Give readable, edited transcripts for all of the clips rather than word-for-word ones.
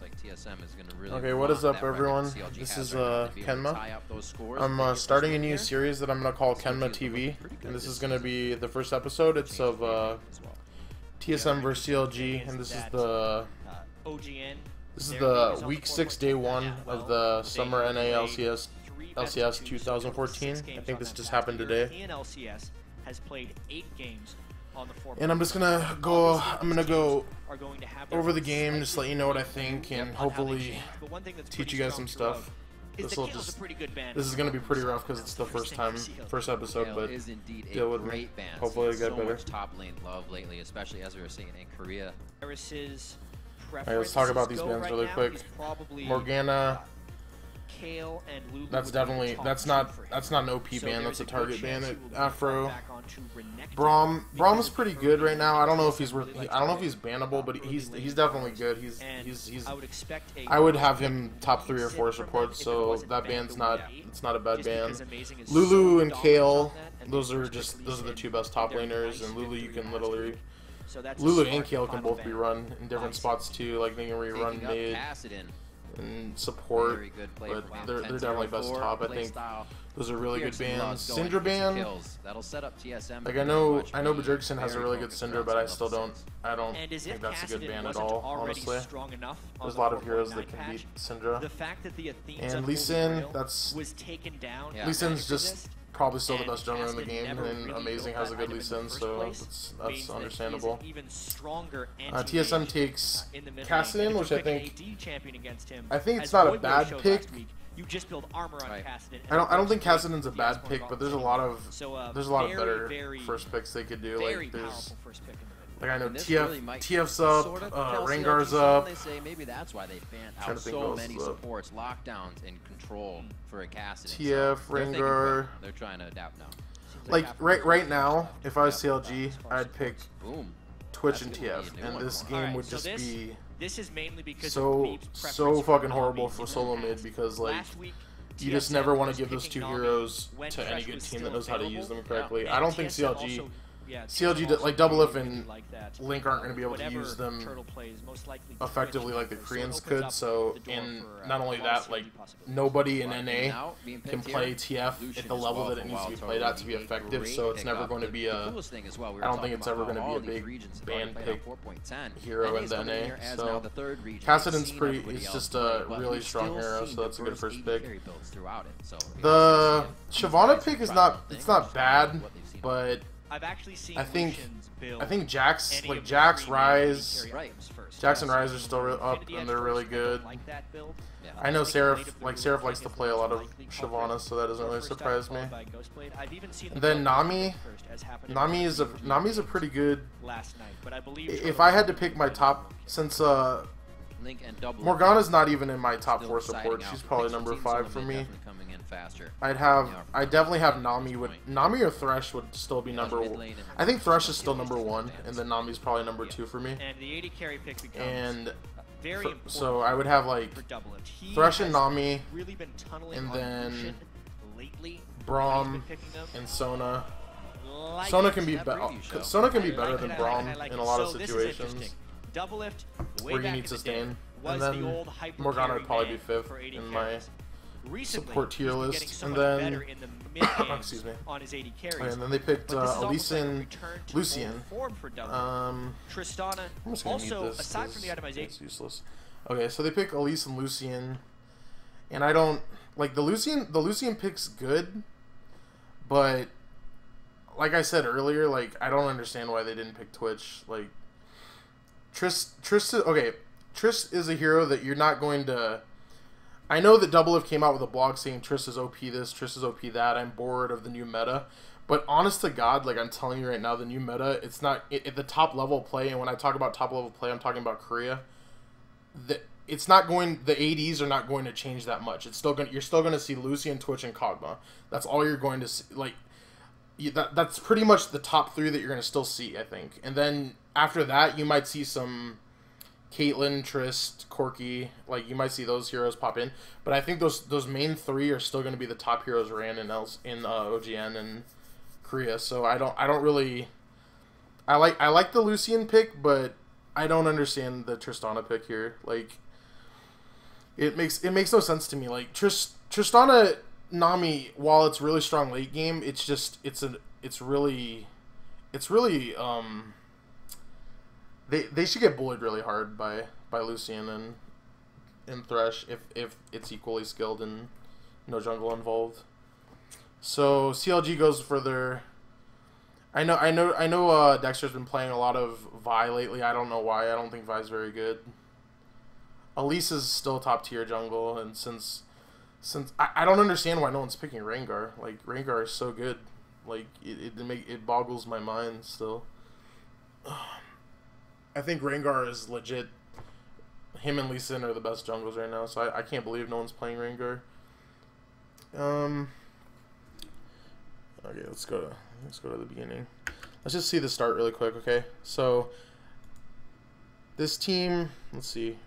looks like TSM is going to really. Okay, what is up, everyone? This is Kenma. I'm starting a new series that I'm going to call KenmaTV, and this is going to be the first episode. It's of TSMvsCLG, and this is the week 6, day 1 of the Summer NA LCS 2014. I think this just happened today. And I'm just gonna go. Over the game, just let you know what I think, and hopefully teach you guys some stuff. This is gonna be pretty rough because it's the first episode, but deal with me. Hopefully I get better. Top lane love lately, especially as we were seeing in Korea. Alright, let's talk about these bands really quick. Morgana. That's definitely that's not an OP ban. That's a target ban. Afro. Brahm's pretty good right now. I don't know if he's bannable, but he's definitely good. He's I would have him top 3 or 4 supports. So that ban's not a bad ban. Lulu and Kale, those are the 2 best top laners, and Lulu you can literally. Lulu and Kale can both be run in different spots too. Like they can rerun mid and support, but they're definitely best top. I think those are really good bans. Syndra ban, like I know Bajirkson has a really good Syndra, but I don't think that's a good ban at all, honestly. There's a lot of heroes that can beat Syndra. And Lee Sin, Lee Sin's just probably still the best jungler in the game, and Amazing has a good Lee Sin, so that's understandable. TSM takes Kassadin, which I think it's not a bad pick. I don't think Kassadin's a bad pick, but there's a lot of better first picks they could do. Like I know TF's up, Rengar's up. They say maybe that's why they banned out so many supports, lockdowns, and control for a Kassadin. TF, Rengar. They're trying to adapt now. Like right now, if I was CLG, I'd pick Twitch and TF, and this game would just be so fucking horrible for solo mid, because like you just never want to give those 2 heroes to any good team that knows how to use them correctly. I don't think CLG like Doublelift and Link aren't going to be able to use them effectively like the Koreans could. So, and not only that, like nobody in NA can play TF at the level that it needs to be played at to be effective. So it's never going to be I don't think it's ever going to be a big ban pick hero in the NA. So Kassadin's it's just a really strong hero, so that's a good first pick. The Shyvana pick is not bad, but I think Jax and Ryze are still up, and they're really good. I know Seraph likes to play a lot of Shyvana, so that doesn't really surprise me. And then Nami's a pretty good. If I had to pick my top, since Morgana's not even in my top 4 support, she's probably number 5 for me. I definitely have Nami. Nami or Thresh would still be number 1. I think Thresh is still number 1, and then Nami's probably number 2 for me. And so I would have like Thresh and Nami, and then Braum and Sona. Sona can be better than Braum in a lot of situations where you need sustain. And then Morgana would probably be 5th in my support tier list, and then excuse me. And then they picked Elise and Lucian. I'm just gonna mute this because it's useless. Okay, so they pick Elise and Lucian, and I don't like the Lucian. The Lucian pick's good, but like I said earlier, like I don't understand why they didn't pick Twitch. Like Triss is a hero that you're not going to. I know that Doublelift came out with a blog saying Triss is OP this, Triss is OP that. I'm bored of the new meta. But honest to God, like I'm telling you right now, the new meta, it's not at the top level play. And when I talk about top level play, I'm talking about Korea. It's not going. The ADs are not going to change that much. It's still going. You're still going to see Lucian, Twitch, and Kog'Maw. That's all you're going to see. Like that's pretty much the top 3 that you're going to still see, I think. And then after that, you might see some Caitlyn, Trist, Corki, like you might see those heroes pop in, but I think those main 3 are still going to be the top heroes ran in OGN and Korea. So I don't really. I like the Lucian pick, but I don't understand the Tristana pick here. Like It makes no sense to me. Like Tristana Nami, while it's really strong late game, it's really they should get bullied really hard by Lucian and Thresh if it's equally skilled and no jungle involved. So CLG goes for their. I know. Dexter's been playing a lot of Vi lately. I don't know why. I don't think Vi's very good. Elise is still top tier jungle, and since I don't understand why no one's picking Rengar. Like Rengar is so good. Like it boggles my mind still. I think Rengar is legit. Him and Lee Sin are the best jungles right now, so I can't believe no one's playing Rengar. Okay, let's go to the beginning. Let's just see the start really quick, okay? So this team, let's see.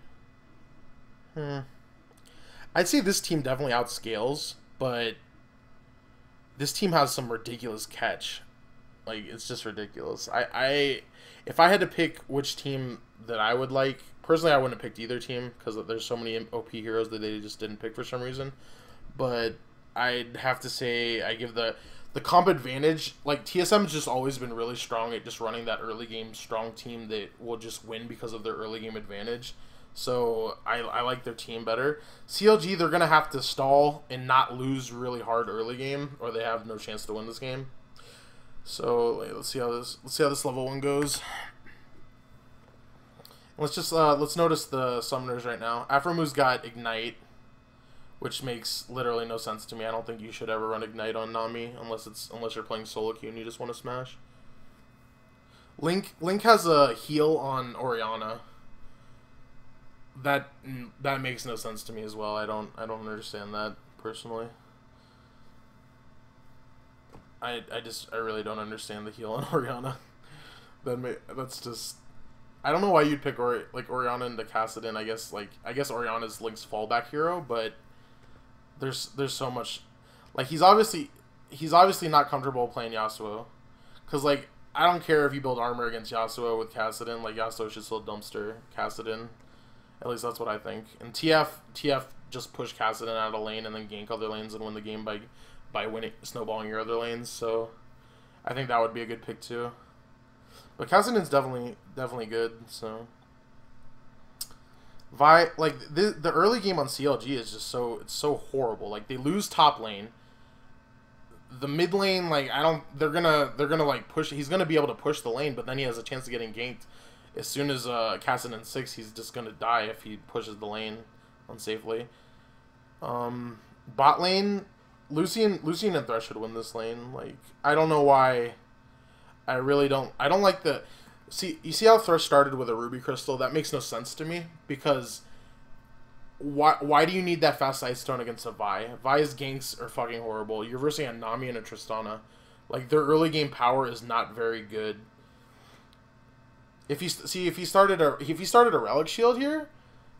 I'd say this team definitely outscales, but this team has some ridiculous catch. Like, it's just ridiculous. If I had to pick which team that I would like, personally I wouldn't have picked either team because there's so many OP heroes that they just didn't pick for some reason. But I'd have to say I give the comp advantage. Like, TSM's just always been really strong at just running that early game strong team that will just win because of their early game advantage. So I like their team better. CLG, they're gonna have to stall and not lose really hard early game, or they have no chance to win this game. So let's see how this level 1 goes. Let's notice the summoners right now. Aphromu's got Ignite, which makes literally no sense to me. I don't think you should ever run Ignite on Nami unless you're playing solo queue and you just want to smash. Link has a heal on Orianna. That makes no sense to me as well. I don't understand that personally. I really don't understand the heal on Orianna. That's just, I don't know why you'd pick Orianna into Kassadin. I guess Orianna's Link's fallback hero, but there's so much, like he's obviously not comfortable playing Yasuo, because like I don't care if you build armor against Yasuo with Kassadin. Like Yasuo should still dumpster Kassadin. At least that's what I think. And TF just push Kassadin out of lane and then gank other lanes and win the game by winning, snowballing your other lanes. So I think that would be a good pick too. But Kassadin's definitely good. So Vi, like the early game on CLG is just so horrible. Like they lose top lane. The mid lane, like they're gonna like push. He's gonna be able to push the lane, but then he has a chance of getting ganked. As soon as Kassadin 6, he's just gonna die if he pushes the lane unsafely. Bot lane, Lucian and Thresh should win this lane. Like I don't know why. I don't like the. You see how Thresh started with a Ruby Crystal? That makes no sense to me because why do you need that fast Ice Stone against a Vi? Vi's ganks are fucking horrible. You're versing a Nami and a Tristana. Like their early game power is not very good. If he started a Relic Shield here,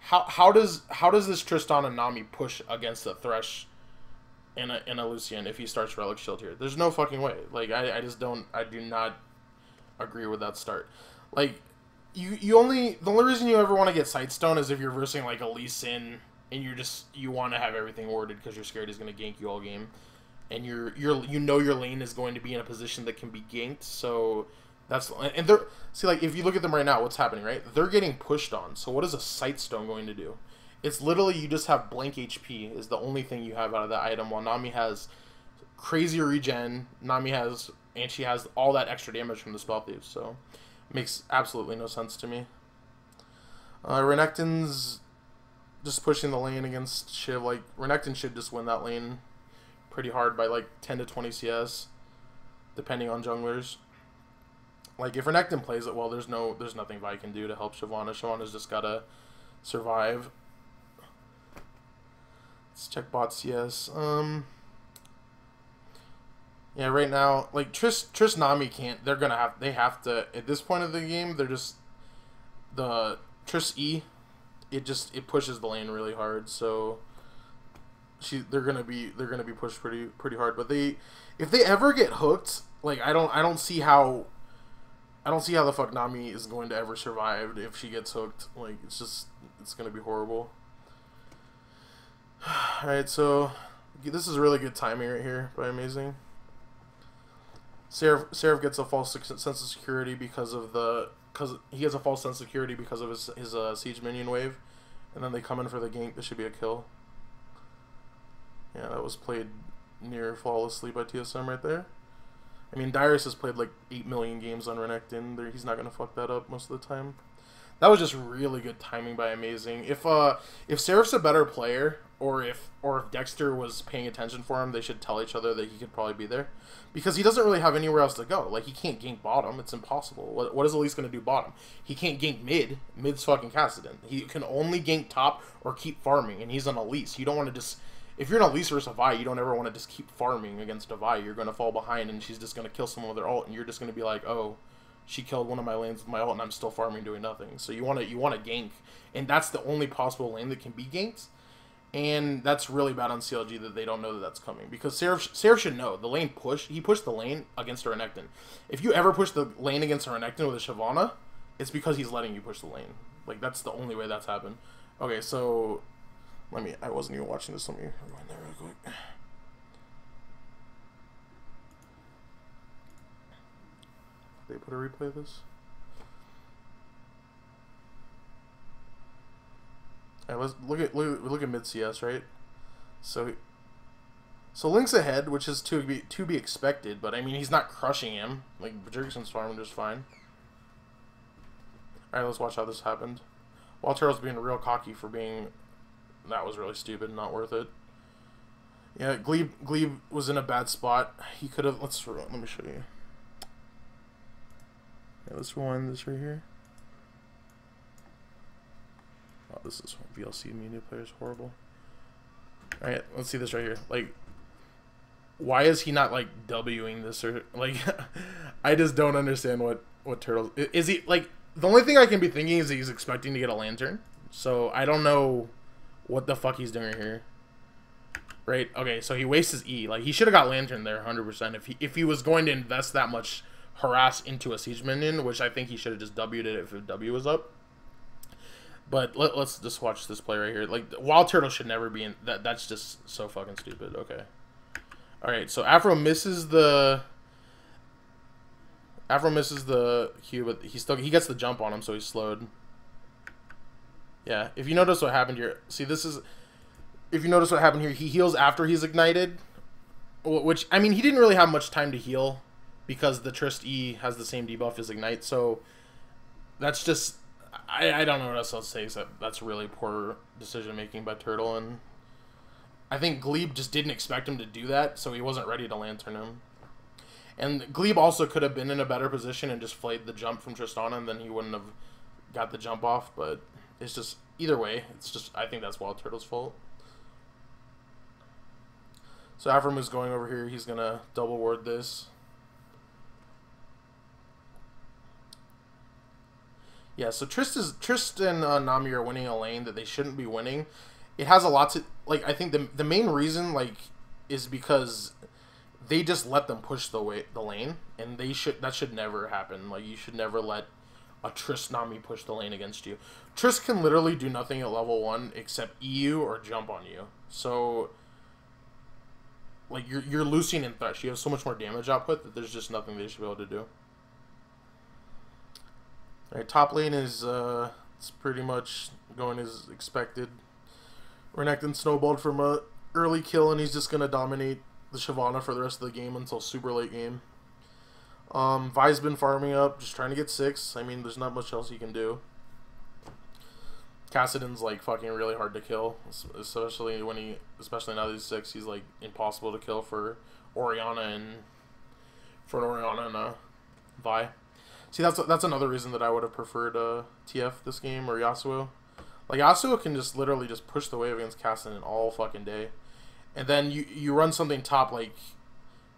how does this Tristana Nami push against a Thresh and a Lucian if he starts Relic Shield here? There's no fucking way. Like I do not agree with that start. Like the only reason you ever want to get Sightstone is if you're versing like a Lee Sin and you want to have everything warded because you're scared he's going to gank you all game, and you know your lane is going to be in a position that can be ganked. So see, like if you look at them right now, what's happening, right? They're getting pushed on. So what is a Sightstone going to do? It's literally you just have blank HP is the only thing you have out of that item, while Nami has crazy regen. And she has all that extra damage from the Spell Thieves, so it makes absolutely no sense to me. Renekton's just pushing the lane against Shiv. Like Renekton should just win that lane pretty hard by like 10 to 20 CS, depending on junglers. Like if Renekton plays it well, there's nothing Vi can do to help Shyvana. Shyvana's just gotta survive. Let's check bot CS. Yeah, right now, like Triss Nami can't. They have to at this point of the game. They're just the Triss E. It pushes the lane really hard. So they're gonna be pushed pretty hard. But if they ever get hooked, like I don't see how the fuck Nami is going to ever survive if she gets hooked. Like it's gonna be horrible. Alright, so this is really good timing right here by Amazing. Seraph gets a false sense of security because he has a false sense of security because of his siege minion wave, and then they come in for the gank. This should be a kill. Yeah, that was played near flawlessly by TSM right there. I mean, Dyrus has played like 8 million games on Renekton. He's not gonna fuck that up most of the time. That was just really good timing by Amazing. If Seraph's a better player, or if Dexter was paying attention for him, they should tell each other that he could probably be there, because he doesn't really have anywhere else to go. Like, he can't gank bottom. It's impossible. What is Elise gonna do bottom? He can't gank mid. Mid's fucking Kassadin. He can only gank top or keep farming, and he's an Elise. You don't want to just. If you're an Elise versus a Vi, you don't ever want to just keep farming against a Vi. You're going to fall behind, and she's just going to kill someone with her ult, and you're just going to be like, oh, she killed one of my lanes with my ult, and I'm still farming doing nothing. So you want to gank, and that's the only possible lane that can be ganked, and that's really bad on CLG that they don't know that that's coming, because Seraph should know. The lane he pushed the lane against a Renekton. If you ever push the lane against a Renekton with a Shyvana, it's because he's letting you push the lane. Like, that's the only way that's happened. Okay, so... I wasn't even watching this. Let me rewind that real quick. They put a replay of this? Alright, let's look at mid CS, right? So Link's ahead, which is to be expected, but I mean, he's not crushing him. Like, Jerkson's farming just fine. Alright, let's watch how this happened. Walter's being real cocky for being. That was really stupid, not worth it. Yeah, Glebe was in a bad spot. He could have. Let me show you. Yeah, let's rewind this right here. Oh, this is VLC media players horrible. All right, let's see this right here. Like, why is he not like Wing this, or like? I just don't understand what Turtles is he like. The only thing I can be thinking is he's expecting to get a lantern. So I don't know what the fuck he's doing right here. Right? Okay, so he wastes his E. Like, he should have got lantern there 100%. If he was going to invest that much harass into a siege minion, which I think he should have just W'd it if W was up. But let's just watch this play right here. Like, Wild Turtle should never be in. That's just so fucking stupid. Okay. Alright, so Afro misses the Q, but he gets the jump on him, so he's slowed. Yeah, if you notice what happened here, see, if you notice what happened here, he heals after he's ignited, which, I mean, he didn't really have much time to heal because the Trist E has the same debuff as Ignite, so that's just, I don't know what else I'll say, except that's really poor decision-making by Turtle, and I think Glebe just didn't expect him to do that, so he wasn't ready to lantern him. And Glebe also could have been in a better position and just flayed the jump from Tristana, and then he wouldn't have got the jump off, but it's just, either way, it's just, I think that's Wild Turtle's fault. So Aframu's going over here, he's going to double ward this. Yeah, so Trist and Nami are winning a lane that they shouldn't be winning. It has a lot to, like, I think the main reason, like, is because they just let them push the lane, and that should never happen. Like, you should never let a Trist Nami push the lane against you. Trist can literally do nothing at level 1 except EU or jump on you. So, like, you're Lucian and Thresh. You have so much more damage output that there's just nothing they should be able to do. Alright, top lane is it's pretty much going as expected. Renekton snowballed from a early kill, and he's just gonna dominate the Shyvana for the rest of the game until super late game. Vi's been farming up, just trying to get 6. I mean, there's not much else he can do. Kassadin's like fucking really hard to kill, especially now that he's 6. He's like impossible to kill for Orianna and Vi. See, that's another reason that I would have preferred TF this game, or Yasuo. Like, Yasuo can just literally just push the wave against Kassadin all fucking day, and then you run something top, like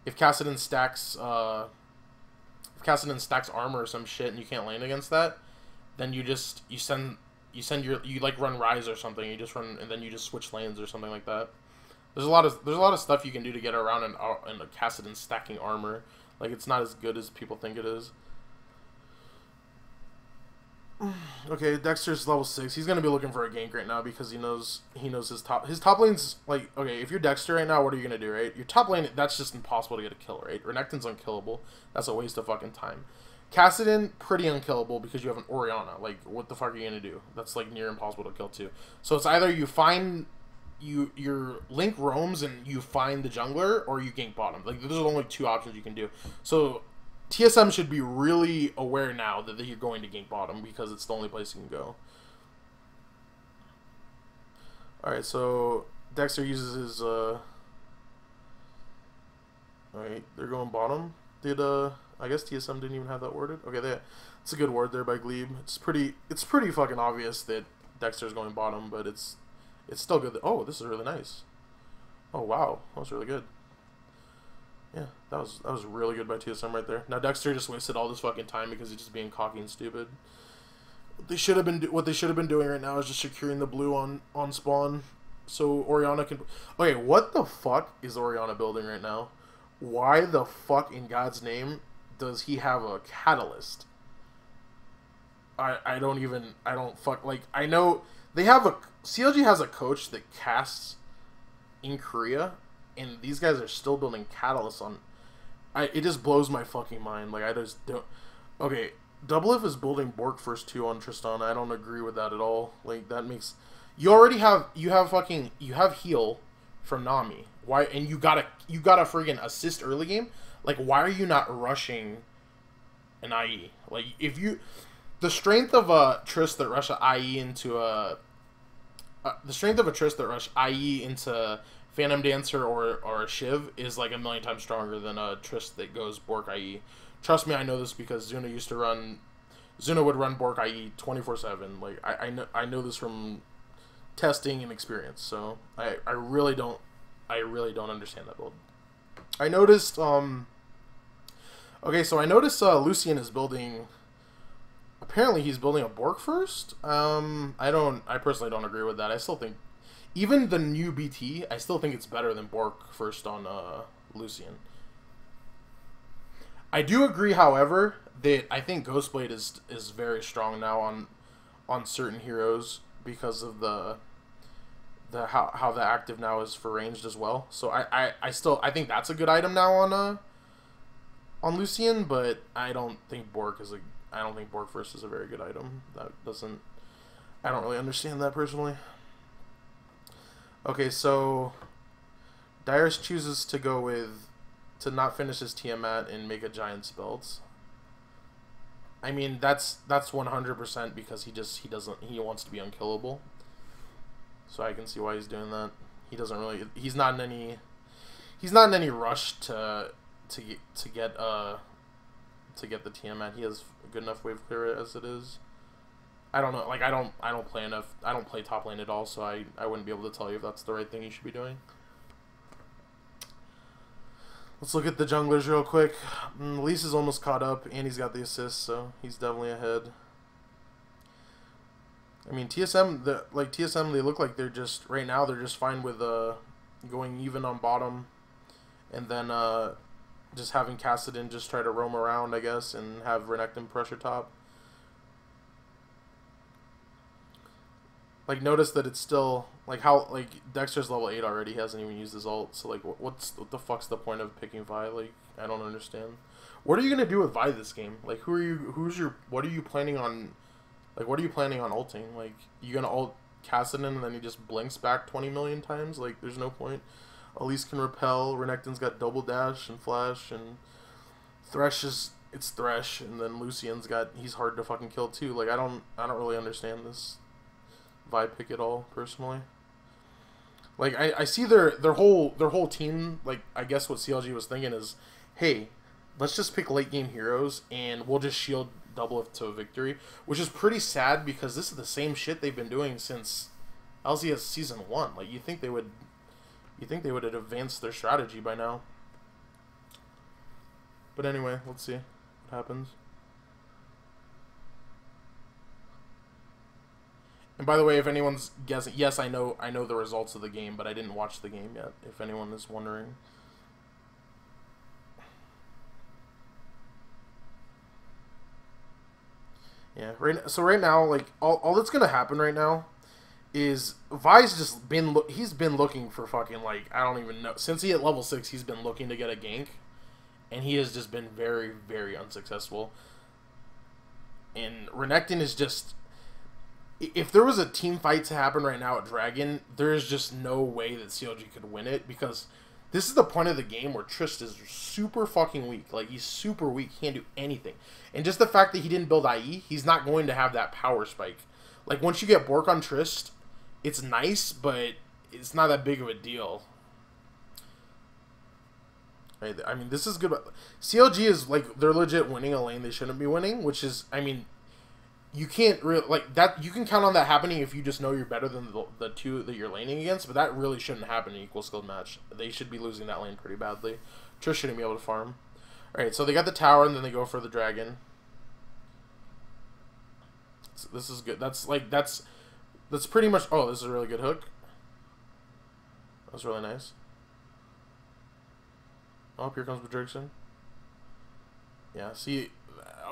if Kassadin stacks armor or some shit and you can't lane against that, then you like run Rise or something. You just run, and then you just switch lanes or something like that. There's a lot of stuff you can do to get around in a Kassadin stacking armor. Like, it's not as good as people think it is. Okay, Dexter's level 6. He's gonna be looking for a gank right now because he knows his top lane's like, okay, if you're Dexter right now, what are you gonna do, right? Your top lane, that's just impossible to get a kill, right? Renekton's unkillable. That's a waste of fucking time. Kassadin, pretty unkillable because you have an Orianna. Like, what the fuck are you gonna do? That's like near impossible to kill too. So it's either you find your Link roams and you find the jungler, or you gank bottom. Like, those are only 2 options you can do. So TSM should be really aware now that you're going to gank bottom because it's the only place you can go. Alright, so Dexter uses his alright, they're going bottom. Did I guess TSM didn't even have that worded. Okay, it's a good word there by Glebe. It's pretty fucking obvious that Dexter's going bottom, but it's still good. Oh, this is really nice. Oh wow, that was really good. Yeah, that was really good by TSM right there. Now Dexter just wasted all this fucking time because he's just being cocky and stupid. What they should have been doing right now is just securing the blue on spawn, so Orianna can. Okay, what the fuck is Orianna building right now? Why the fuck in God's name does he have a catalyst? I don't fuck, like, I know they have CLG has a coach that casts in Korea, and these guys are still building catalysts on. It just blows my fucking mind. Like, I just don't. Okay, Double F is building Bork first 2 on Tristana. I don't agree with that at all. Like, that makes you have heal from Nami. Why? And you gotta friggin' assist early game. Like, why are you not rushing an IE? Like, if you the strength of a Trist that rush IE into a Phantom Dancer or a Shiv is like 1,000,000 times stronger than a Trist that goes Bork IE. Trust me, I know this because Zuna would run Bork IE 24/7. Like, I know this from testing and experience. So I really don't understand that build. I noticed okay, so I noticed Lucian is building. Apparently he's building a Bork first. I personally don't agree with that. I still think even the new BT, I still think it's better than Bork first on Lucian. I do agree, however, that I think Ghostblade is very strong now on certain heroes because of the how the active now is for ranged as well. So I think that's a good item now on Lucian, but I don't think Bork first is a very good item. I don't really understand that personally. Okay, so Dyrus chooses to not finish his Tiamat and make a Giant's belt. I mean, that's 100% because he wants to be unkillable. So I can see why he's doing that. He's not in any rush to get the Tiamat. He has a good enough wave clear as it is. I don't know, like, I don't play top lane at all, so I wouldn't be able to tell you if that's the right thing you should be doing. Let's look at the junglers real quick. Elise is almost caught up, and he's got the assist, so he's definitely ahead. I mean, TSM, they look like they're just fine with going even on bottom, and then just having Kassadin just try to roam around, I guess, and have Renekton pressure top. Like, notice that it's still, like, how, like, Dexter's level 8 already, he hasn't even used his ult, so, like, what the fuck's the point of picking Vi? Like, I don't understand. What are you gonna do with Vi this game? Like, what are you planning on ulting? Like, you gonna ult Kassadin and then he just blinks back 20 million times? Like, there's no point. Elise can repel, Renekton's got double dash and flash, and it's Thresh, and then Lucian's he's hard to fucking kill too. Like, I don't really understand this Vi pick at all, personally. Like, I see their whole team, like, I guess what CLG was thinking is, hey, let's just pick late game heroes and we'll just shield Double F to a victory, which is pretty sad because this is the same shit they've been doing since LCS Season 1. Like, you think they would have advanced their strategy by now. But anyway, let's see what happens. And by the way, if anyone's guessing, yes, I know the results of the game, but I didn't watch the game yet, if anyone is wondering. Yeah, so right now, like, all that's gonna happen right now is Vi's just he's been looking for fucking, like, I don't even know. Since he hit level 6, he's been looking to get a gank. And he has just been very, very unsuccessful. And Renekton is just... If there was a team fight to happen right now at Dragon, there is just no way that CLG could win it. Because this is the point of the game where Trist is super fucking weak. Like, he's super weak. He can't do anything. And just the fact that he didn't build IE, he's not going to have that power spike. Like, once you get Bork on Trist, it's nice, but it's not that big of a deal. I mean, this is good. CLG is, like, they're legit winning a lane they shouldn't be winning, which is, I mean, you can't really, like, that, you can count on that happening if you just know you're better than the two that you're laning against, but that really shouldn't happen in an equal skilled match. They should be losing that lane pretty badly. Trish shouldn't be able to farm. Alright, so they got the tower, and then they go for the dragon. So this is good. That's pretty much, oh, this is a really good hook. That's really nice. Oh, here comes Bjergsen. Yeah, see,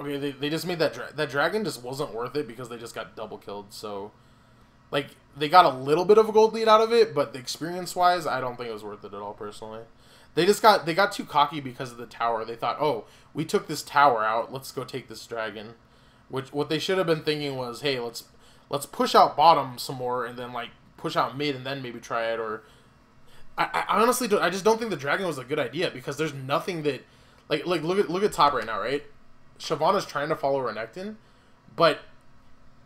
okay, they just made that dragon just wasn't worth it because they just got double killed. So, like, they got a little bit of a gold lead out of it, but the experience wise, I don't think it was worth it at all personally. They got too cocky because of the tower. They thought, oh, we took this tower out, let's go take this dragon. What they should have been thinking was, hey, let's push out bottom some more and then, like, push out mid and then maybe try it. Or I honestly don't. I just don't think the dragon was a good idea because there's nothing that, like look at top right now, right? Shyvana's trying to follow Renekton, but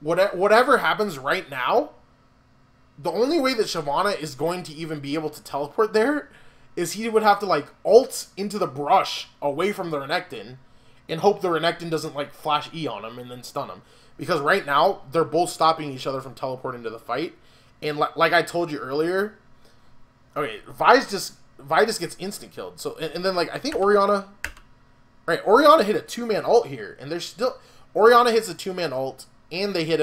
whatever happens right now, the only way that Shyvana is going to even be able to teleport there is he would have to, like, ult into the brush away from the Renekton and hope the Renekton doesn't, like, flash E on him and then stun him. Because right now they're both stopping each other from teleporting to the fight, and like I told you earlier. Okay, Vi just gets instant killed. So and then, like, I think Orianna, right? Orianna hit a 2-man ult here, and there's still Orianna hits a 2-man ult, and they hit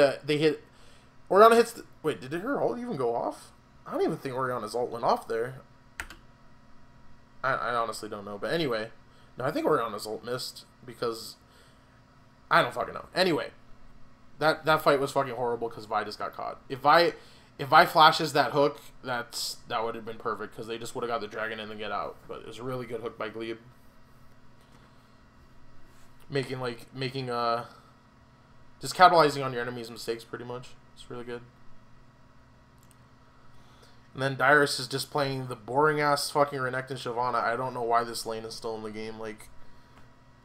Orianna hits. Wait, did her ult even go off? I don't even think Orianna's ult went off there. I honestly don't know, but anyway, no, I think Orianna's ult missed because I don't fucking know. Anyway, that fight was fucking horrible because Vi just got caught. If Vi flashes that hook, that would have been perfect because they just would have got the dragon in and get out. But it was a really good hook by Glebe. Making just capitalizing on your enemy's mistakes pretty much. It's really good. And then Dyrus is just playing the boring ass fucking Renekton Shyvana. I don't know why this lane is still in the game. Like,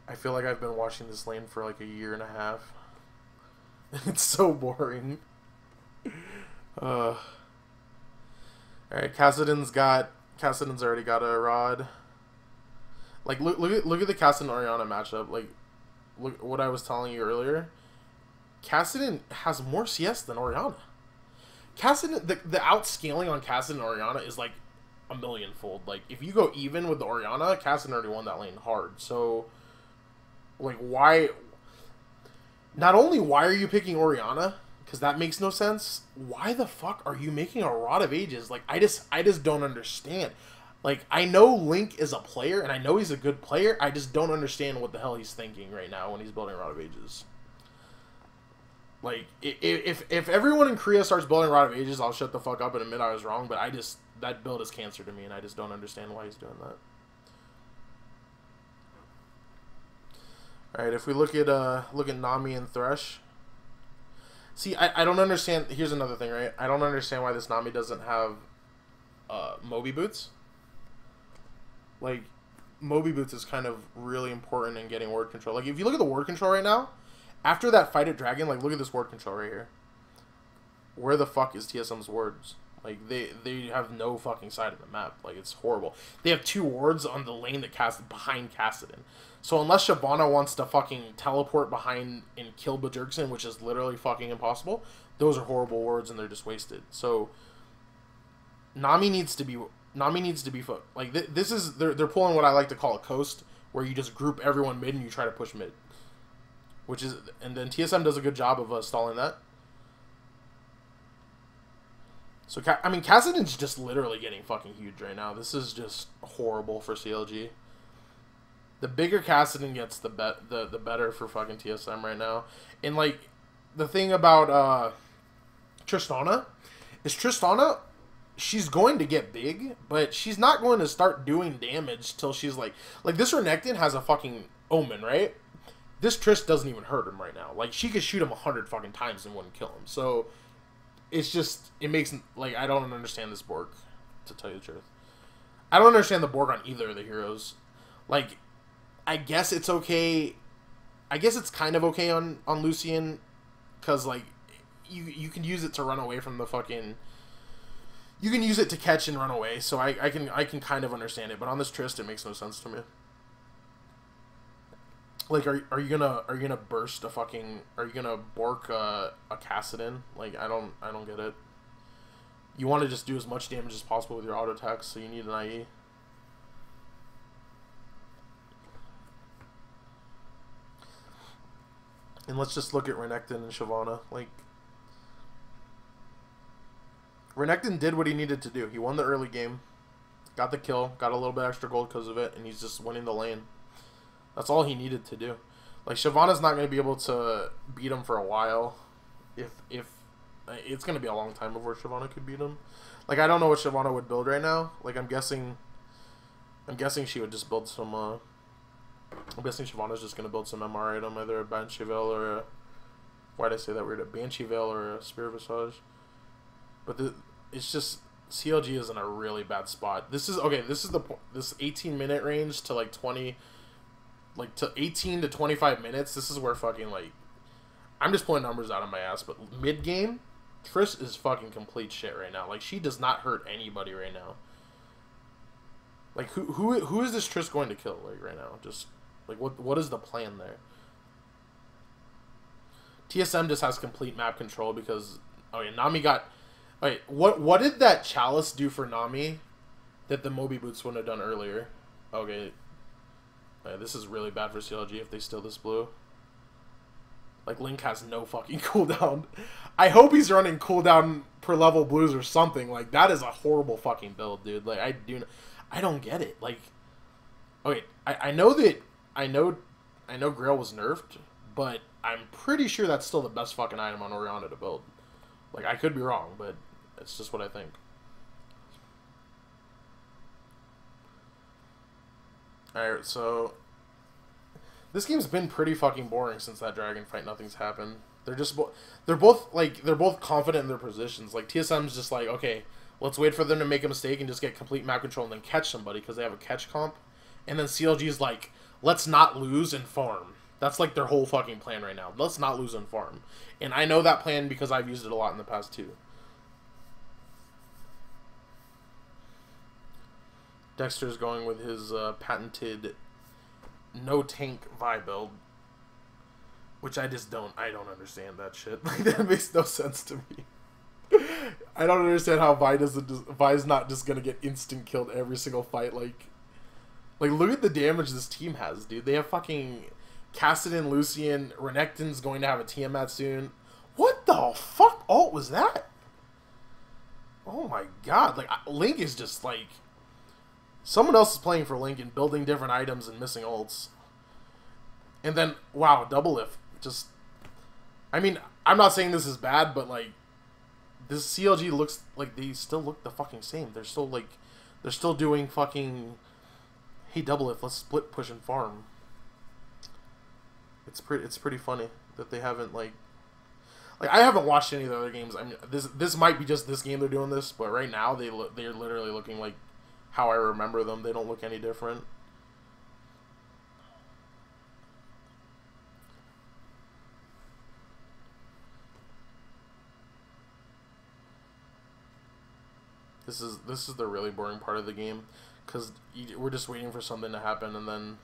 I feel like I've been watching this lane for like a year and a half. It's so boring. Alright, Kassadin's already got a rod. Like, look at the Kassadin Orianna matchup. Like, look what I was telling you earlier. Kassadin has more CS than Orianna. Kassadin, the outscaling on Kassadin and Orianna is like a millionfold. Like, if you go even with the Orianna, Kassadin already won that lane hard. So, like, why? Not only why are you picking Orianna? Because that makes no sense. Why the fuck are you making a Rod of Ages? Like, I just don't understand. Like, I know Link is a player, and I know he's a good player. I just don't understand what the hell he's thinking right now when he's building Rod of Ages. Like, if everyone in Korea starts building Rod of Ages, I'll shut the fuck up and admit I was wrong. But that build is cancer to me, and I just don't understand why he's doing that. All right, if we look at Nami and Thresh. See, I don't understand. Here's another thing, right? I don't understand why this Nami doesn't have Moby Boots. Like, Moby Boots is kind of really important in getting ward control. Like, if you look at the ward control right now, after that fight at Dragon, like, look at this ward control right here. Where the fuck is TSM's wards? Like, they have no fucking side of the map. Like, it's horrible. They have 2 wards on the lane that behind Kassadin. So unless Shyvana wants to fucking teleport behind and kill Bjergsen, which is literally fucking impossible, those are horrible wards and they're just wasted. So Nami needs to be like, this is they're pulling what I like to call a coast, where you just group everyone mid and you try to push mid. Which is, and then TSM does a good job of stalling that. So, I mean, Kassadin's just literally getting fucking huge right now. This is just horrible for CLG. The bigger Kassadin gets, the better for fucking TSM right now. And, like, the thing about Tristana is Tristana, she's going to get big, but she's not going to start doing damage till she's like this Renekton has a fucking Omen, right? This Trist doesn't even hurt him right now. Like, she could shoot him 100 fucking times and wouldn't kill him. So, it's just, it makes, like, I don't understand this Borg, to tell you the truth. I don't understand the Borg on either of the heroes. Like, I guess it's okay. I guess it's kind of okay on Lucian, because, like, you can use it to run away from the fucking... You can use it to catch and run away, so I can kind of understand it. But on this Trist, it makes no sense to me. Like, are you gonna burst a fucking... Are you gonna bork a Kassadin? Like, I don't get it. You want to just do as much damage as possible with your auto attacks, so you need an IE. And let's just look at Renekton and Shyvana. Like, Renekton did what he needed to do. He won the early game, got the kill, got a little bit extra gold because of it, and he's just winning the lane. That's all he needed to do. Like, Shyvana's not going to be able to beat him for a while. If it's going to be a long time before Shyvana could beat him. Like, I don't know what Shyvana would build right now. Like, I'm guessing she would just build some, I'm guessing Shyvana's just going to build some MR item, either a Banshee Veil or a, why'd I say that weird, a Banshee Veil or a Spirit Visage. But it's just, CLG is in a really bad spot. This is, okay, this is the point, this 18-minute range to, like, 20... Like, to 18 to 25 minutes, this is where fucking, like... I'm just pulling numbers out of my ass, but mid-game, Triss is fucking complete shit right now. Like, she does not hurt anybody right now. Like, who is this Triss going to kill, like, right now? Just, like, what is the plan there? TSM just has complete map control because... Okay, Nami got... Okay, what did that Chalice do for Nami that the Moby Boots wouldn't have done earlier? Okay... this is really bad for CLG if they steal this blue. Like, Link has no fucking cooldown. I hope he's running cooldown per level blues or something. Like, that is a horrible fucking build, dude. Like, I don't get it. Like, okay, I know Grail was nerfed, but I'm pretty sure that's still the best fucking item on Orianna to build. Like, I could be wrong, but it's just what I think. Alright, so this game's been pretty fucking boring since that dragon fight. Nothing's happened. They're both confident in their positions. Like, TSM's just like, okay, let's wait for them to make a mistake and just get complete map control and then catch somebody because they have a catch comp. And then CLG's like, let's not lose and farm. That's like their whole fucking plan right now. Let's not lose and farm. And I know that plan because I've used it a lot in the past too. Dexter's going with his patented no tank Vi build, which I don't understand that shit. Like, that makes no sense to me. I don't understand how Vi's not just gonna get instant killed every single fight. Like look at the damage this team has, dude. They have fucking Kassadin, Lucian, Renekton's going to have a Tiamat soon. What the fuck alt was that? Oh my god! Like, Link is just like. Someone else is playing for Link and building different items and missing ults. And then, wow, double lift. Just, I mean, I'm not saying this is bad, but, like, this CLG looks like they still look the fucking same. They're still, like, they're still doing fucking, hey, double lift, let's split, push, and farm. It's pretty funny that they haven't, like, I haven't watched any of the other games. I mean, this might be just this game they're doing this, but right now they're literally looking like how I remember them. They don't look any different. This is the really boring part of the game, because we're just waiting for something to happen, and then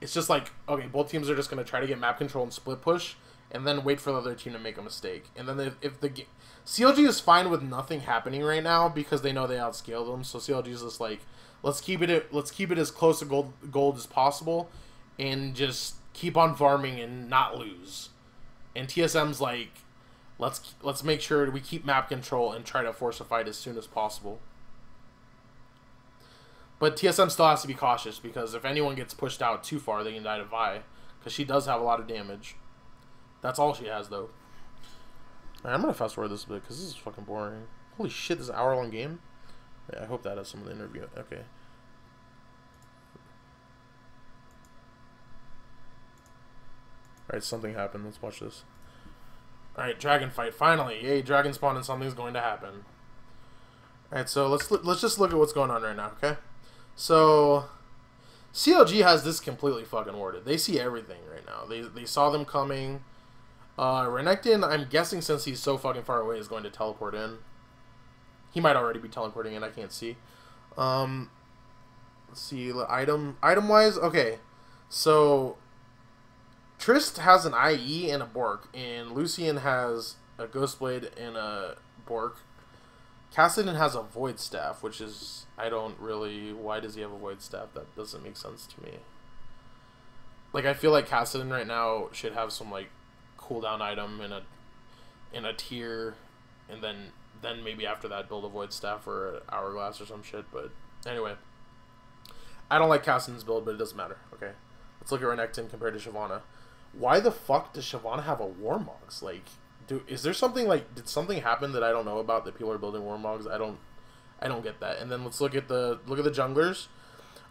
it's just like, okay, both teams are just going to try to get map control and split push, and then wait for the other team to make a mistake. And then if the CLG is fine with nothing happening right now because they know they outscaled them, so CLG is just like, let's keep it as close to gold as possible, and just keep on farming and not lose. And TSM's like, let's make sure we keep map control and try to force a fight as soon as possible. But TSM still has to be cautious, because if anyone gets pushed out too far, they can die to Vi, because she does have a lot of damage. That's all she has, though. Right, I'm gonna fast forward this a bit because this is fucking boring. Holy shit, this is an hour-long game? Yeah, I hope that has some of the interview. Okay. Alright, something happened. Let's watch this. Alright, dragon fight. Finally. Yay, dragon spawn and something's going to happen. Alright, so let's just look at what's going on right now, okay? So, CLG has this completely fucking warded. They see everything right now. They saw them coming. Renekton, I'm guessing since he's so fucking far away, is going to teleport in. He might already be teleporting in. I can't see. Let's see. Item-wise, okay. So, Trist has an IE and a Bork, and Lucian has a Ghostblade and a Bork. Kassadin has a Void Staff, which is... I don't really... Why does he have a Void Staff? That doesn't make sense to me. Like, I feel like Kassadin right now should have some, like, cooldown item in a tier, and then maybe after that build a Void Staff or an Hourglass or some shit, but anyway. I don't like Kassadin's build, but it doesn't matter. Okay. Let's look at Renekton compared to Shyvana. Why the fuck does Shyvana have a Warmogs? Like... is there something, like, did something happen that I don't know about that people are building Warmogs? I don't get that. And then let's look at the junglers.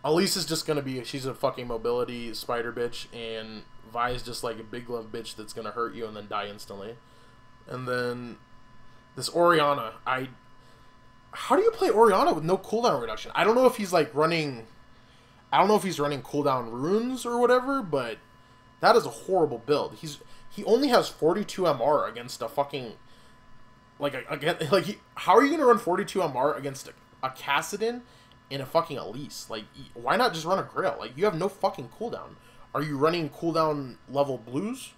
Elise is just gonna be, she's a fucking mobility spider bitch, and Vi is just like a big glove bitch that's gonna hurt you and then die instantly. And then this Orianna, how do you play Orianna with no cooldown reduction? I don't know if he's like running, I don't know if he's running cooldown runes or whatever, but that is a horrible build. He only has 42 MR against a fucking... how are you going to run 42 MR against a Kassadin and a fucking Elise? Like, why not just run a Grail? Like, you have no fucking cooldown. Are you running cooldown level blues?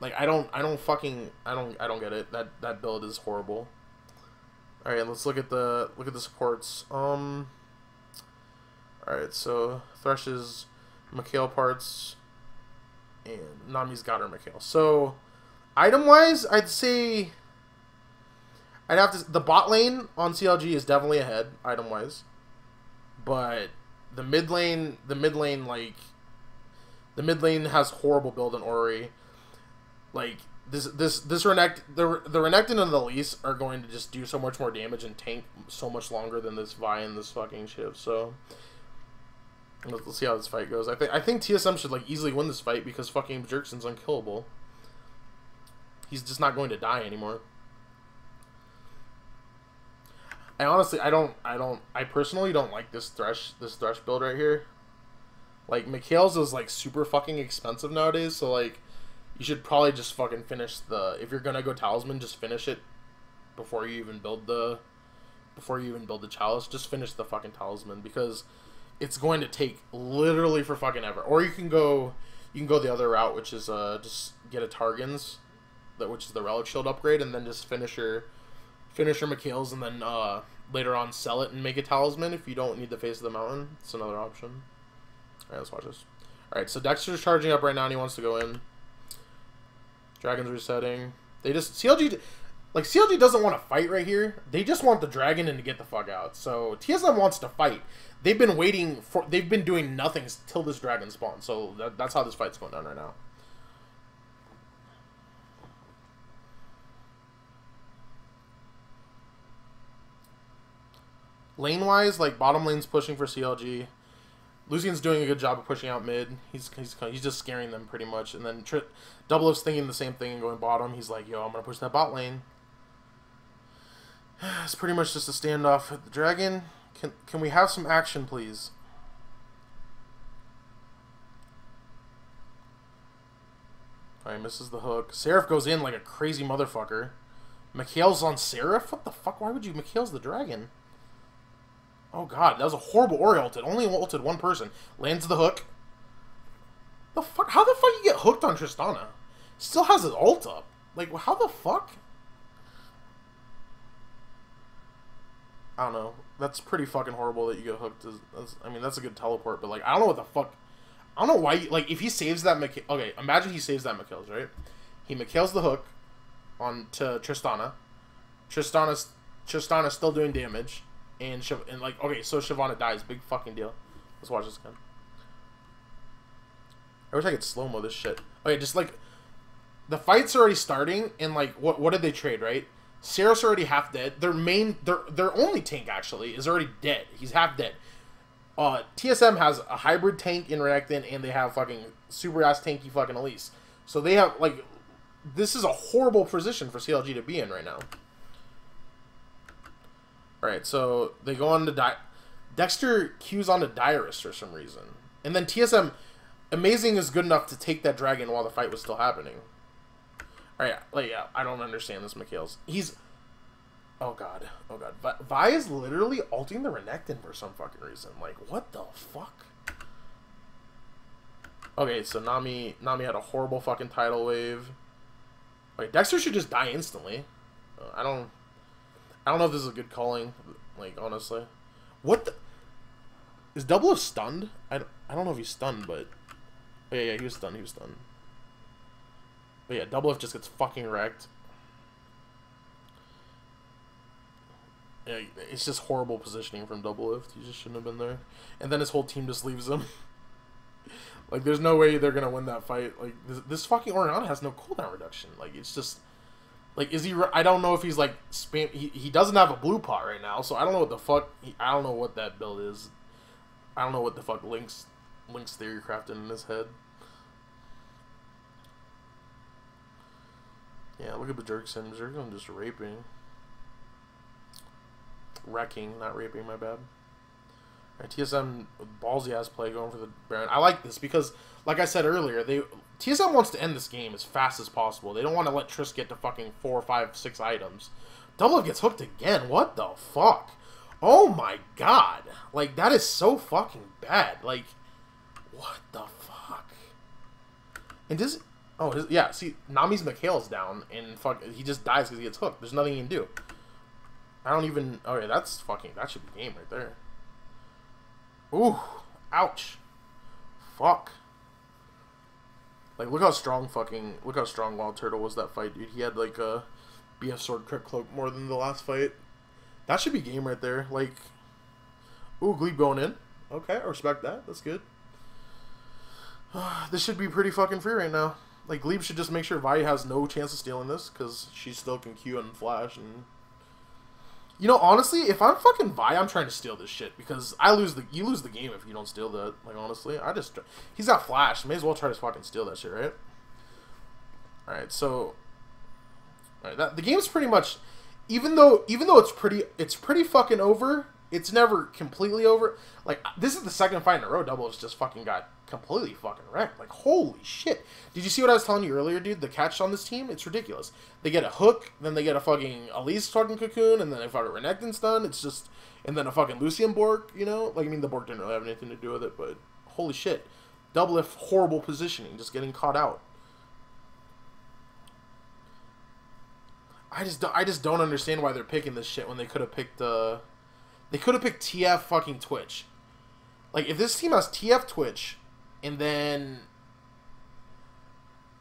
Like, I don't get it. That build is horrible. Alright, let's look at the supports. Alright, so Thresh's Mikhail parts... and Nami's got her Mikhail. So, item-wise, I'd say... I'd have to... The bot lane on CLG is definitely ahead, item-wise. But the mid lane, like... The mid lane has horrible build in Ori. Like, the Renekton and the Elise are going to just do so much more damage and tank so much longer than this Vi and this fucking Shiv, so... Let's see how this fight goes. I think TSM should like easily win this fight because fucking Jerkson's unkillable. He's just not going to die anymore. I personally don't like this Thresh build right here. Like, Mikhail's is like super fucking expensive nowadays, so like you should probably just fucking finish the, if you're gonna go Talisman, just finish it before you even build the Chalice. Just finish the fucking Talisman because it's going to take literally for fucking ever. Or you can go the other route, which is just get a Targans, which is the Relic Shield upgrade, and then just finish your Mikhail's, and then later on sell it and make a Talisman if you don't need the Face of the Mountain. It's another option. Alright, let's watch this. Alright, so Dexter's charging up right now and he wants to go in. Dragon's resetting. They just... CLG doesn't want to fight right here. They just want the dragon and to get the fuck out. So TSM wants to fight. They've been waiting for... They've been doing nothing till this dragon spawns. So that's how this fight's going down right now. Lane-wise, like, bottom lane's pushing for CLG. Lucian's doing a good job of pushing out mid. He's just scaring them pretty much. And then Double F's thinking the same thing and going bottom. He's like, yo, I'm going to push that bot lane. It's pretty much just a standoff with the dragon. Can we have some action, please? Alright, misses the hook. Seraph goes in like a crazy motherfucker. Mikhail's on Seraph? What the fuck? Why would you... Mikhail's the dragon. Oh god, that was a horrible Ori ulted. Only ulted one person. Lands the hook. The fuck? How the fuck you get hooked on Tristana? Still has his ult up. Like, how the fuck? I don't know. That's pretty fucking horrible that you get hooked. I mean, that's a good teleport, but like, I don't know what the fuck. I don't know why. Like, if he saves that Mikhail. Okay, imagine he saves that Mikhail's, right? He Mikhail's the hook on to Tristana. Tristana's still doing damage. And like, okay, so Shyvana dies. Big fucking deal. Let's watch this again. I wish I could slow-mo this shit. Okay, just like... the fight's already starting, and like what did they trade, right? Saros already half dead. Their only tank actually is already dead. He's half dead. TSM has a hybrid tank in Renekton, and they have fucking super ass tanky fucking Elise. So they have like, this is a horrible position for CLG to be in right now. All right, so they go on to Dexter queues on to Dyrus for some reason, and then TSM Amazing is good enough to take that dragon while the fight was still happening. Alright, like, yeah, I don't understand this, Mikhails. He's... Oh, God. Oh, God. Vi is literally ulting the Renekton for some fucking reason. Like, what the fuck? Okay, so Nami had a horrible fucking tidal wave. Okay, Dexter should just die instantly. I don't know if this is a good calling, like, honestly. What the... Is Double F stunned? I don't know if he's stunned, but... Oh, yeah, he was stunned, But yeah, Double F just gets fucking wrecked. Yeah, it's just horrible positioning from Double F. He just shouldn't have been there. And then his whole team just leaves him. Like, there's no way they're gonna win that fight. Like, this fucking Orianna has no cooldown reduction. Like, it's just... Like, is he... I don't know if he's, like, spam... He doesn't have a blue pot right now, so I don't know what the fuck... I don't know what that build is. I don't know what the fuck Link's theory crafted in his head. Yeah, look at the Jerkson. Jerkson just raping. Wrecking, not raping, my bad. Right, TSM, ballsy ass play going for the Baron. I like this because, like I said earlier, TSM wants to end this game as fast as possible. They don't want to let Triss get to fucking 4, 5, 6 items. Double gets hooked again. What the fuck? Oh my god. Like, that is so fucking bad. Like, what the fuck? And does... Oh, yeah, see, Nami's Mikhail's down, and fuck, he just dies because he gets hooked. There's nothing he can do. I don't even... Okay, that's fucking... That should be game right there. Ooh. Ouch. Fuck. Like, look how strong fucking... Look how strong Wild Turtle was that fight, dude. He had, like, a BF Sword Crit Cloak more than the last fight. That should be game right there. Like... Ooh, Glebe going in. Okay, I respect that. That's good. This should be pretty fucking free right now. Like, Glebe should just make sure Vi has no chance of stealing this, because she still can Q and flash, and... You know, honestly, if I'm fucking Vi, I'm trying to steal this shit, because you lose the game if you don't steal that. Like, honestly, he's got flash. May as well try to fucking steal that shit, right? Alright, so... Alright, the game's pretty much... Even though it's pretty fucking over, it's never completely over. Like, this is the second fight in a row Double has just fucking got completely fucking wrecked. Like, holy shit. Did you see what I was telling you earlier, dude? The catch on this team? It's ridiculous. They get a hook, then they get a fucking Elise fucking cocoon, and then they fucking Renekton stun. It's just... And then a fucking Lucian Bork, you know? Like, I mean, the Bork didn't really have anything to do with it, but... Holy shit. Double F, horrible positioning, just getting caught out. I just don't understand why they're picking this shit when they could have picked, They could have picked TF fucking Twitch. Like, if this team has TF Twitch... And then,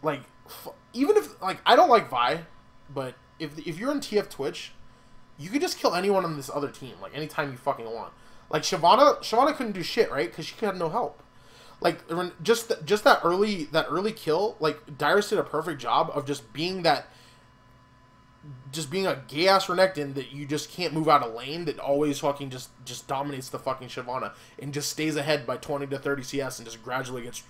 like, even if, like, I don't like Vi, but if you're in TF Twitch, you can just kill anyone on this other team, like, anytime you fucking want. Like, Shyvana couldn't do shit, right? Because she had no help. Like, just that early kill, like, Dyrus did a perfect job of just being a gay-ass Renekton that you just can't move out of lane, that always fucking just dominates the fucking Shyvana and just stays ahead by 20 to 30 CS and just gradually gets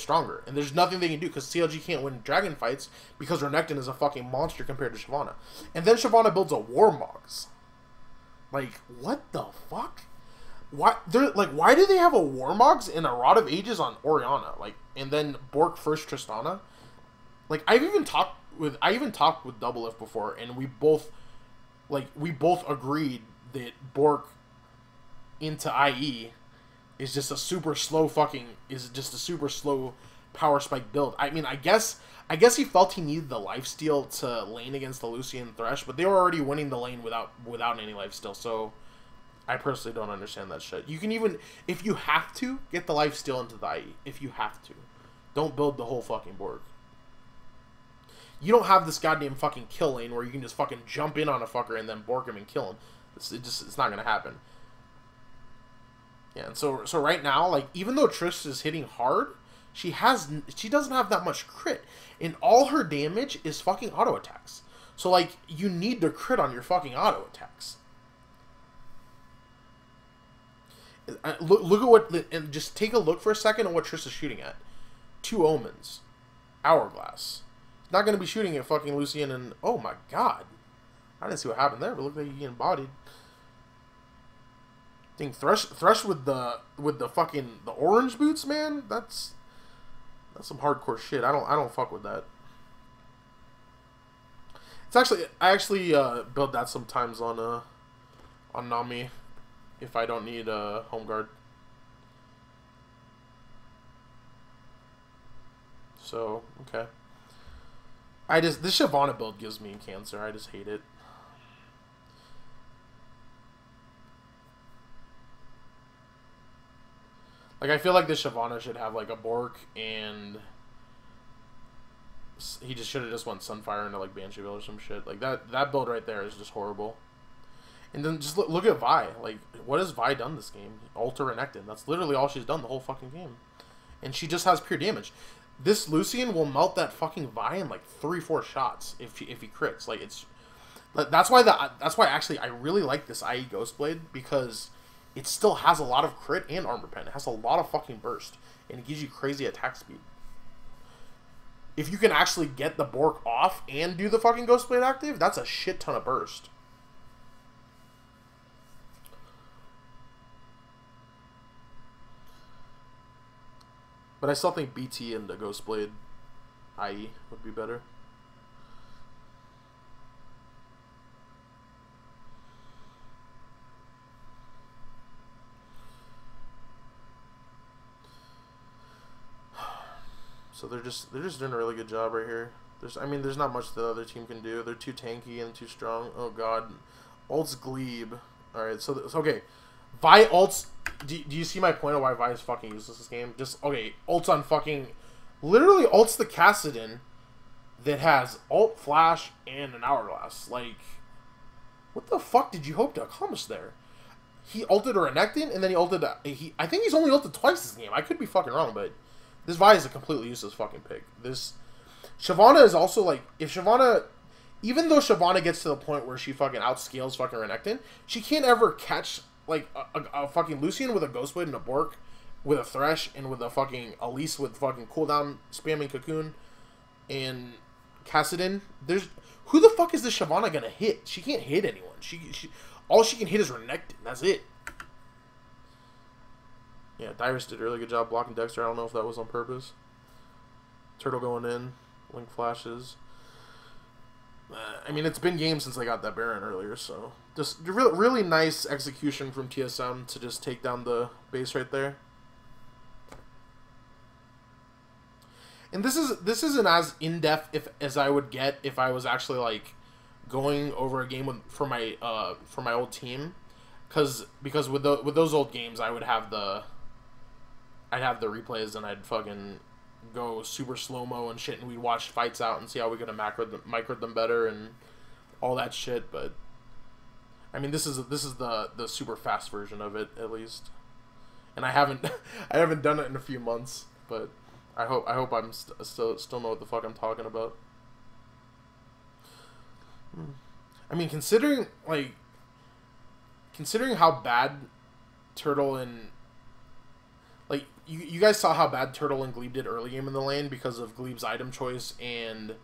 stronger. And there's nothing they can do because CLG can't win dragon fights because Renekton is a fucking monster compared to Shyvana. And then Shyvana builds a Warmogs. Like, what the fuck? Why do they have a Warmogs and a Rod of Ages on Orianna? Like, and then Bork first Tristana? Like, I even talked with Double F before, and we both agreed that Bork into IE is just a super slow power spike build. I mean, I guess he felt he needed the lifesteal to lane against the Lucian Thresh, but they were already winning the lane without any lifesteal. So I personally don't understand that shit. You can even, if you have to, get the lifesteal into the IE. If you have to, don't build the whole fucking Bork. You don't have this goddamn fucking kill lane where you can just fucking jump in on a fucker and then bork him and kill him. It's not gonna happen. Yeah, and so right now, like, even though Triss is hitting hard, She doesn't have that much crit. And all her damage is fucking auto attacks. So, like, you need to crit on your fucking auto attacks. Look at what... And just take a look for a second at what Triss is shooting at. 2 Omens. Hourglass. Not going to be shooting at fucking Lucian and... Oh, my God. I didn't see what happened there, but it looked like he getting bodied. Dang, Thresh with the fucking... The orange boots, man? That's some hardcore shit. I don't fuck with that. I actually build that sometimes on Nami if I don't need a home guard. So, okay. This Shyvana build gives me cancer. I just hate it. Like, I feel like this Shyvana should have like a Bork, and he just should have just went Sunfire into like Banshee-Ville or some shit. Like that build right there is just horrible. And then just look at Vi. Like, what has Vi done this game? Alter Renekton. That's literally all she's done the whole fucking game. And she just has pure damage. This Lucian will melt that fucking Vi in like 3-4 shots if he crits. Like, it's that's why actually I really like this IE Ghostblade, because it still has a lot of crit and armor pen. It has a lot of fucking burst, and it gives you crazy attack speed. If you can actually get the Bork off and do the fucking Ghostblade active, that's a shit ton of burst. But I still think BT and the Ghostblade IE would be better. So they're just doing a really good job right here. There's not much the other team can do. They're too tanky and too strong. Oh god, ults Glebe. All right, so okay, Vi ults. Do you see my point of why Vi is fucking useless this game? Just okay, ults on fucking, literally ults the Kassadin that has ult flash and an hourglass. Like, what the fuck did you hope to accomplish there? He ulted a Renekton, and then he ulted. I think he's only ulted twice this game. I could be fucking wrong, but this Vi is a completely useless fucking pick. This Shyvana is also like, if Shyvana, even though Shyvana gets to the point where she fucking outscales fucking Renekton, she can't ever catch like a fucking Lucian with a Ghostblade and a Bork, with a Thresh, and with a fucking Elise with fucking cooldown spamming Cocoon, and Kassadin. Who the fuck is this Shyvana gonna hit? She can't hit anyone. All she can hit is Renekton. That's it. Yeah, Dyrus did a really good job blocking Dexter. I don't know if that was on purpose. Turtle going in. Link flashes. I mean, it's been games since I got that Baron earlier, so just really nice execution from TSM to just take down the base right there. And this isn't as in-depth as I would get if I was actually like going over a game for my old team, because with those old games I'd have the replays, and I'd fucking go super slow-mo and shit, and we'd watch fights out and see how we could have microed them better and all that shit. But I mean, this is the super fast version of it, at least. And I haven't done it in a few months, but I hope I'm still know what the fuck I'm talking about. I mean, considering how bad Turtle and like you guys saw how bad Turtle and Glebe did early game in the lane because of Glebe's item choice and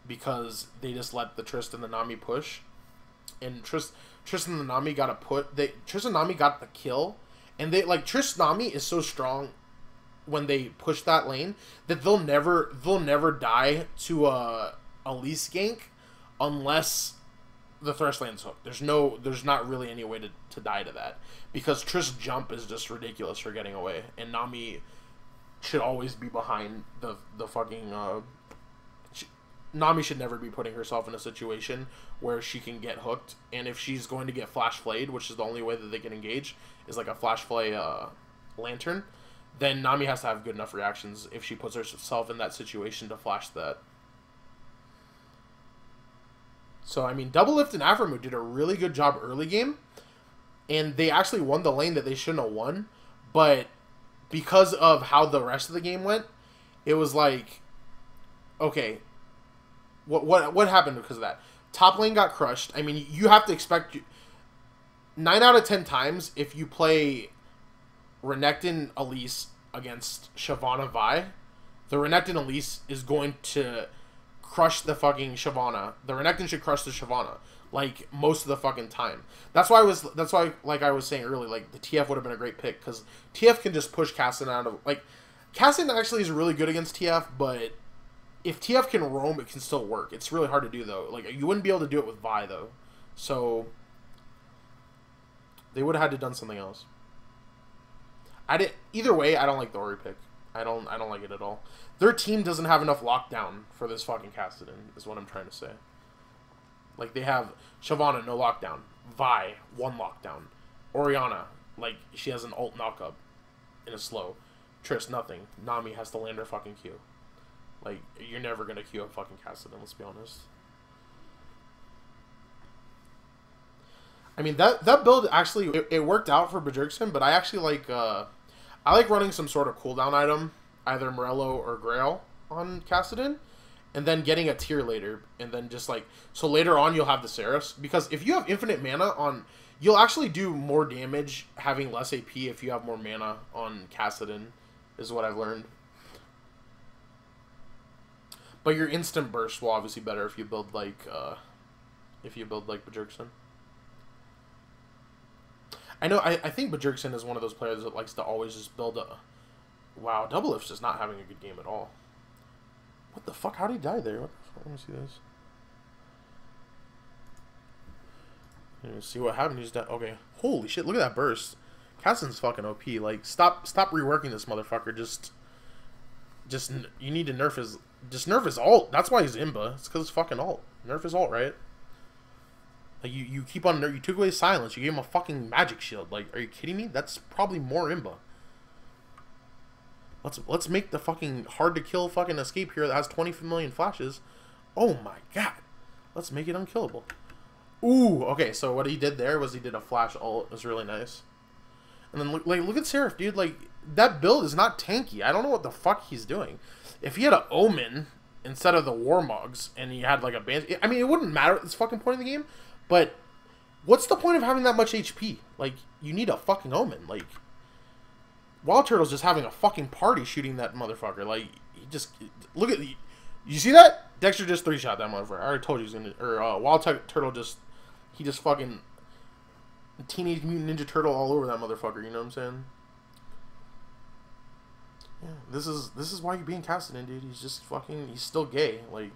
because they just let the Triss and the Nami push, and Triss and the Nami got a Triss and Nami got the kill, and they like Triss Nami is so strong when they push that lane that they'll never die to a Elise gank unless the Thresh lane's hooked. There's not really any way to die to that, because Triss' jump is just ridiculous for getting away, and Nami should always be behind the fucking Nami should never be putting herself in a situation where she can get hooked, and if she's going to get flash flayed, which is the only way that they can engage, is like a flash flay lantern, then Nami has to have good enough reactions if she puts herself in that situation to flash that. So, I mean, Doublelift and Aphromoot did a really good job early game, and they actually won the lane that they shouldn't have won, but because of how the rest of the game went, it was like, okay, what happened because of that? Top lane got crushed. I mean, you have to expect 9 out of 10 times if you play Renekton Elise against Shyvana Vi, the Renekton Elise is going to crush the fucking Shyvana. The Renekton should crush the Shyvana, like, most of the fucking time. That's why, like I was saying earlier, like, the TF would have been a great pick, because TF can just push Kassadin out of, like, Kassadin actually is really good against TF, but if TF can roam, it can still work. It's really hard to do, though. Like, you wouldn't be able to do it with Vi, though. So, they would have had to done something else. Either way, I don't like the Ori pick. I don't like it at all. Their team doesn't have enough lockdown for this fucking Kassadin, is what I'm trying to say. Like, they have Shyvana, no lockdown. Vi, 1 lockdown. Orianna, like, she has an ult knockup in a slow. Triss, nothing. Nami has to land her fucking Q. Like, you're never going to queue up fucking Kassadin, let's be honest. I mean, that build, actually, it worked out for Bjergsen, but I actually like, I like running some sort of cooldown item, either Morello or Grail on Kassadin, and then getting a tier later, and then just like, so later on you'll have the Seraphs, because if you have infinite mana on, you'll actually do more damage having less AP if you have more mana on Kassadin, is what I've learned. But your instant burst will obviously be better if you build like Bjergsen. I know, I think Bjergsen is one of those players that likes to always just build a... Wow, Double If's just not having a good game at all. What the fuck? How did he die there? What the fuck? Let me see this. Let me see what happened. He's dead. Okay. Holy shit, look at that burst. Kassadin's fucking OP. Like, stop reworking this motherfucker. Just, you need to nerf his... Just nerf his ult. That's why he's Imba. It's because it's fucking ult. Nerf his ult, right? Like, you keep on... You took away silence. You gave him a fucking magic shield. Like, are you kidding me? That's probably more Imba. Let's make the fucking hard-to-kill fucking escape here that has 20 million flashes. Oh my god. Let's make it unkillable. Ooh, okay, so what he did there was he did a flash ult. It was really nice. And then look at Seraph, dude. Like, that build is not tanky. I don't know what the fuck he's doing. If he had an Omen instead of the Warmogs and he had like a band... I mean, it wouldn't matter at this fucking point in the game. But what's the point of having that much HP? Like, you need a fucking Omen. Like, Wild Turtle's just having a fucking party shooting that motherfucker. Like, he just... Look at... You see that? Dexter just 3-shot that motherfucker. I already told you he was gonna... Or, Wild Turtle just... He just fucking... Teenage Mutant Ninja Turtle all over that motherfucker, you know what I'm saying? Yeah, this is why you're being Kassadin, dude. He's just fucking... He's still gay. Like,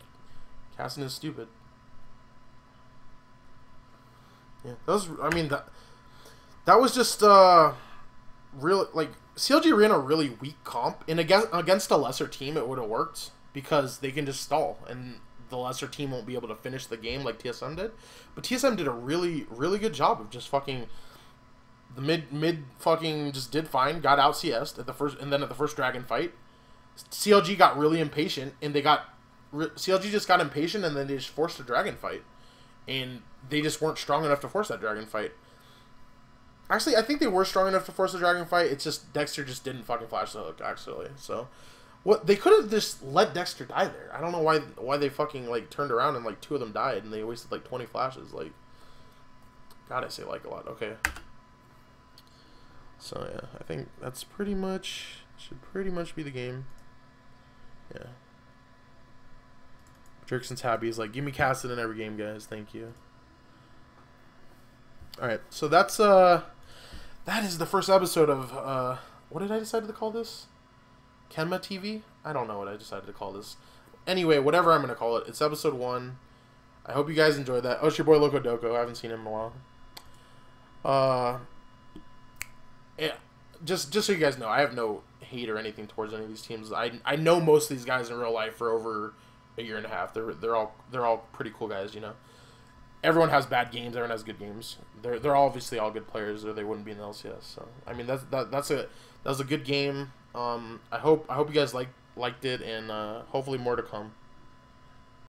Kassadin is stupid. Yeah, that was... I mean, that was just, real... Like, CLG ran a really weak comp, and against a lesser team, it would have worked, because they can just stall, and the lesser team won't be able to finish the game like TSM did. But TSM did a really, really good job of just fucking... The mid fucking just did fine, got out CS'd at the first, and then at the first dragon fight, CLG got really impatient, and CLG just got impatient, and then they just forced a dragon fight. And they just weren't strong enough to force that dragon fight. Actually, I think they were strong enough to force the dragon fight. It's just Dexter just didn't fucking flash the hook, actually. So, what they could have just let Dexter die there. I don't know why they fucking like turned around and like 2 of them died and they wasted like 20 flashes. Like, God, I say like a lot. Okay. So yeah, I think that's pretty much be the game. Yeah. Jerkson's happy. He's like, give me Kassadin in every game, guys. Thank you. Alright, so that's, that is the first episode of, what did I decide to call this? KenmaTV? I don't know what I decided to call this. Anyway, whatever I'm going to call it. It's episode 1. I hope you guys enjoyed that. Oh, it's your boy Loco Doco. I haven't seen him in a while. Yeah, just so you guys know, I have no hate or anything towards any of these teams. I know most of these guys in real life for over a year and a half. They're all pretty cool guys, you know. Everyone has bad games. Everyone has good games. They're obviously all good players, or they wouldn't be in the LCS. So I mean that was a good game. I hope you guys liked it, and hopefully more to come.